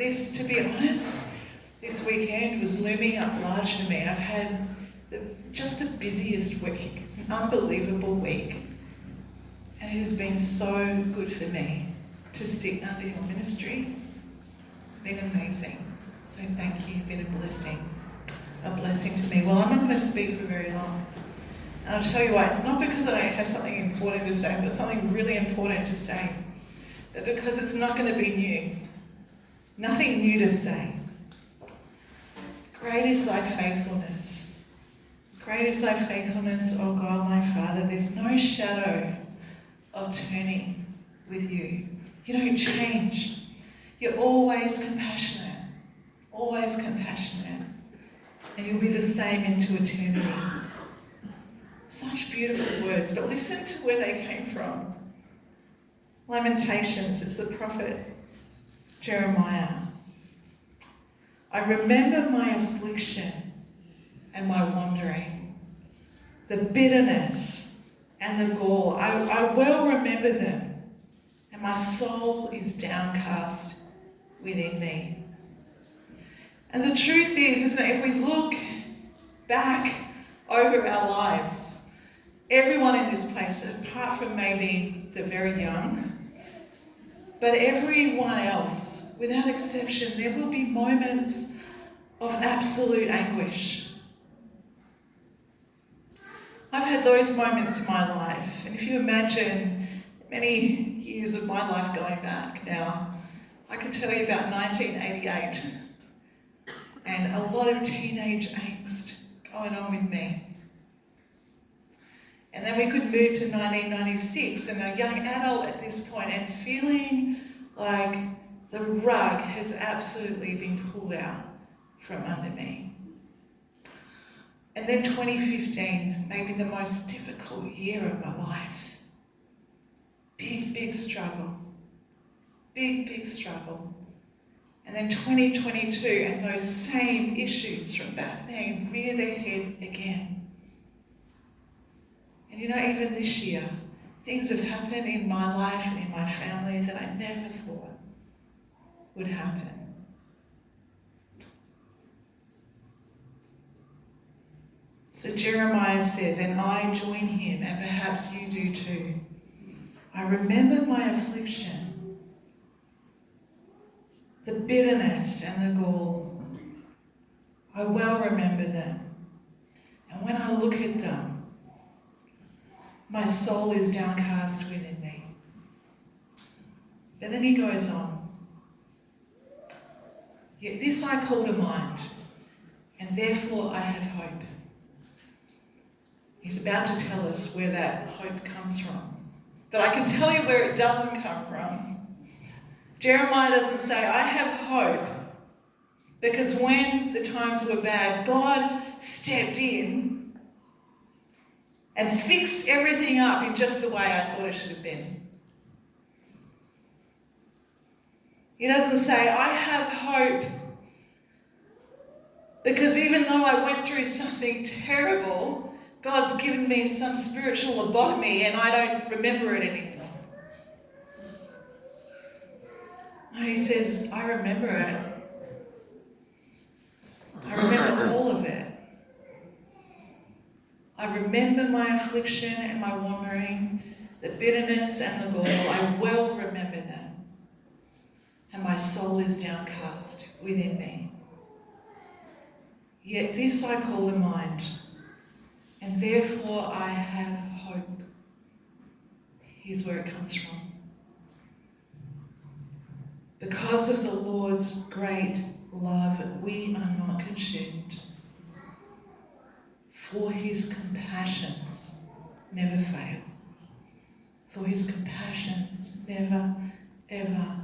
this, to be honest, this weekend was looming up large for me. I've had just the busiest week, an unbelievable week. And it has been so good for me to sit under your ministry. It's been amazing. So thank you, you've been a blessing to me. Well, I'm not going to speak for very long. And I'll tell you why. It's not because I don't have something important to say, but something really important to say. But because it's not going to be new. Nothing new to say. Great is thy faithfulness. Great is thy faithfulness, O God, my Father. There's no shadow of turning with you. You don't change. You're always compassionate. Always compassionate. And you'll be the same into eternity. Such beautiful words, but listen to where they came from. Lamentations, it's the prophet Jeremiah. I remember my affliction and my wandering, the bitterness and the gall. I well remember them, and my soul is downcast within me. And the truth is, isn't it, if we look back over our lives, everyone in this place, apart from maybe the very young, but everyone else, without exception, there will be moments of absolute anguish. I've had those moments in my life, and if you imagine many years of my life going back now, I could tell you about 1988 and a lot of teenage angst going on with me. And then we could move to 1996 and a young adult at this point and feeling like the rug has absolutely been pulled out from under me. And then 2015, maybe the most difficult year of my life. Big struggle. Big struggle. And then 2022 and those same issues from back then rear their head again. And you know, even this year, things have happened in my life and in my family that I never thought would happen. So Jeremiah says, and I join him, and perhaps you do too. I remember my affliction, the bitterness and the gall. I well remember them. And when I look at them, my soul is downcast within me. But then he goes on. Yet this I call to mind, and therefore I have hope. He's about to tell us where that hope comes from. But I can tell you where it doesn't come from. Jeremiah doesn't say, I have hope, because when the times were bad, God stepped in and fixed everything up in just the way I thought it should have been. He doesn't say, I have hope, because even though I went through something terrible, God's given me some spiritual lobotomy and I don't remember it anymore. No, he says, I remember it. I remember all of it. I remember my affliction and my wandering, the bitterness and the gall. I well remember them. And my soul is downcast within me. Yet this I call to mind, and therefore I have hope. Here's where it comes from. Because of the Lord's great love, we are not consumed. For his compassions never fail. For his compassions never, ever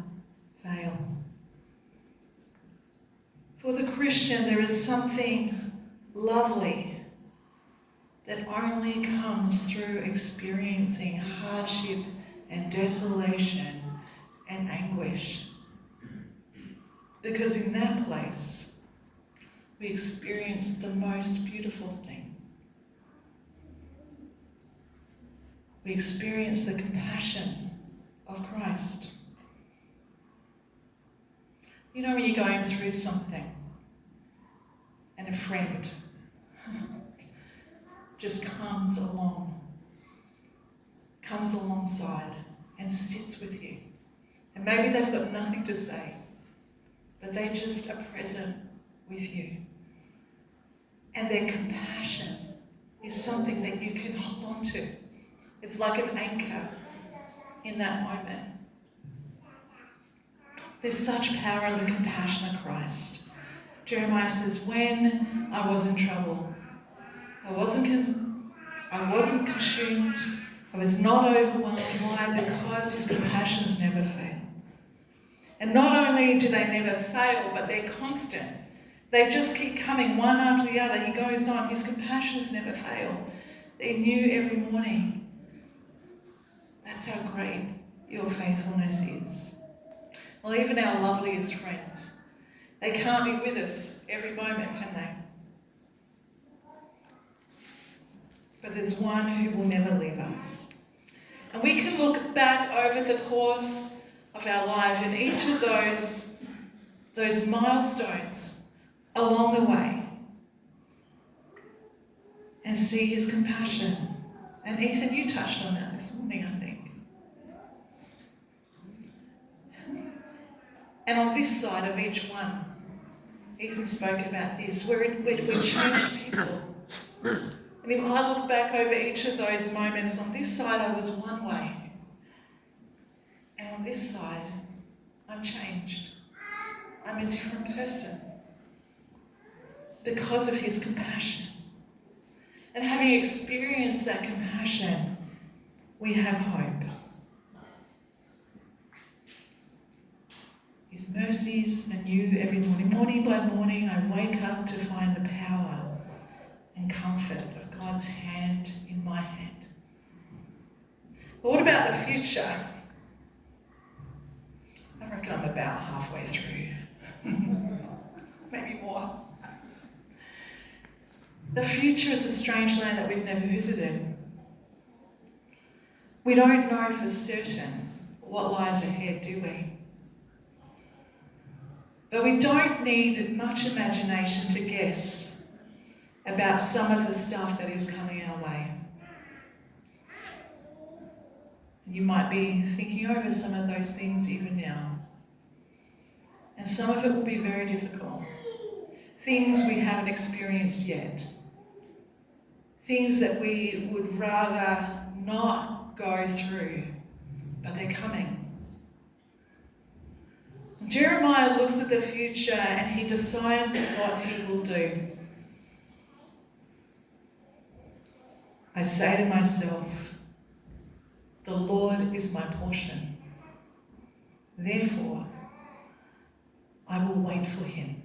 fail. For the Christian, there is something lovely that only comes through experiencing hardship and desolation and anguish. Because in that place, we experience the most beautiful thing. We experience the compassion of Christ. You know when you're going through something and a friend just comes alongside and sits with you. And maybe they've got nothing to say, but they just are present with you. And their compassion is something that you can hold on to. It's like an anchor in that moment. There's such power in the compassion of Christ. Jeremiah says, when I was in trouble, I wasn't consumed, I was not overwhelmed. Why? Because his compassions never fail. And not only do they never fail, but they're constant. They just keep coming one after the other. He goes on, his compassions never fail. They're new every morning. That's how great your faithfulness is. Well, even our loveliest friends, they can't be with us every moment, can they? But there's one who will never leave us. And we can look back over the course of our life and each of those milestones along the way and see his compassion. And Ethan, you touched on that this morning, I think. And on this side of each one, Ethan spoke about this, where we changed people. And if I look back over each of those moments, on this side I was one way. And on this side, I'm changed. I'm a different person. Because of his compassion. And having experienced that compassion, we have hope. His mercies are new every morning. Morning by morning, I wake up to find the power and comfort of God's hand in my hand. But what about the future? I reckon I'm about halfway through. Maybe more. The future is a strange land that we've never visited. We don't know for certain what lies ahead, do we? But we don't need much imagination to guess about some of the stuff that is coming our way. You might be thinking over some of those things even now. And some of it will be very difficult. Things we haven't experienced yet. Things that we would rather not go through, but they're coming. Jeremiah looks at the future and he decides what he will do. I say to myself, the Lord is my portion. Therefore, I will wait for him.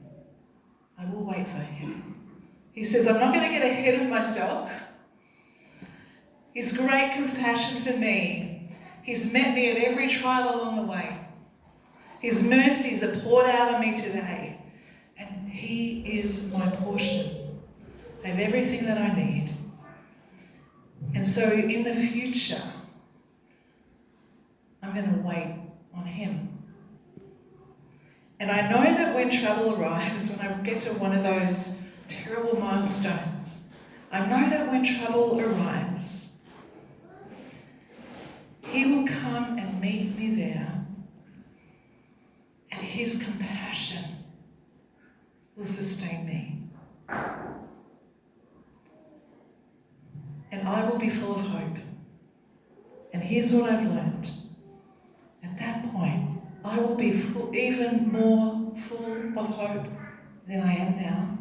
I will wait for him. He says, I'm not going to get ahead of myself. His great compassion for me, he's met me at every trial along the way. His mercies are poured out on me today. And he is my portion. I have everything that I need. And so in the future, I'm going to wait on him. And I know that when trouble arrives, when I get to one of those terrible milestones, I know that when trouble arrives, he will come and meet me there. And his compassion will sustain me. And I will be full of hope. And here's what I've learned. At that point, I will be even more full of hope than I am now.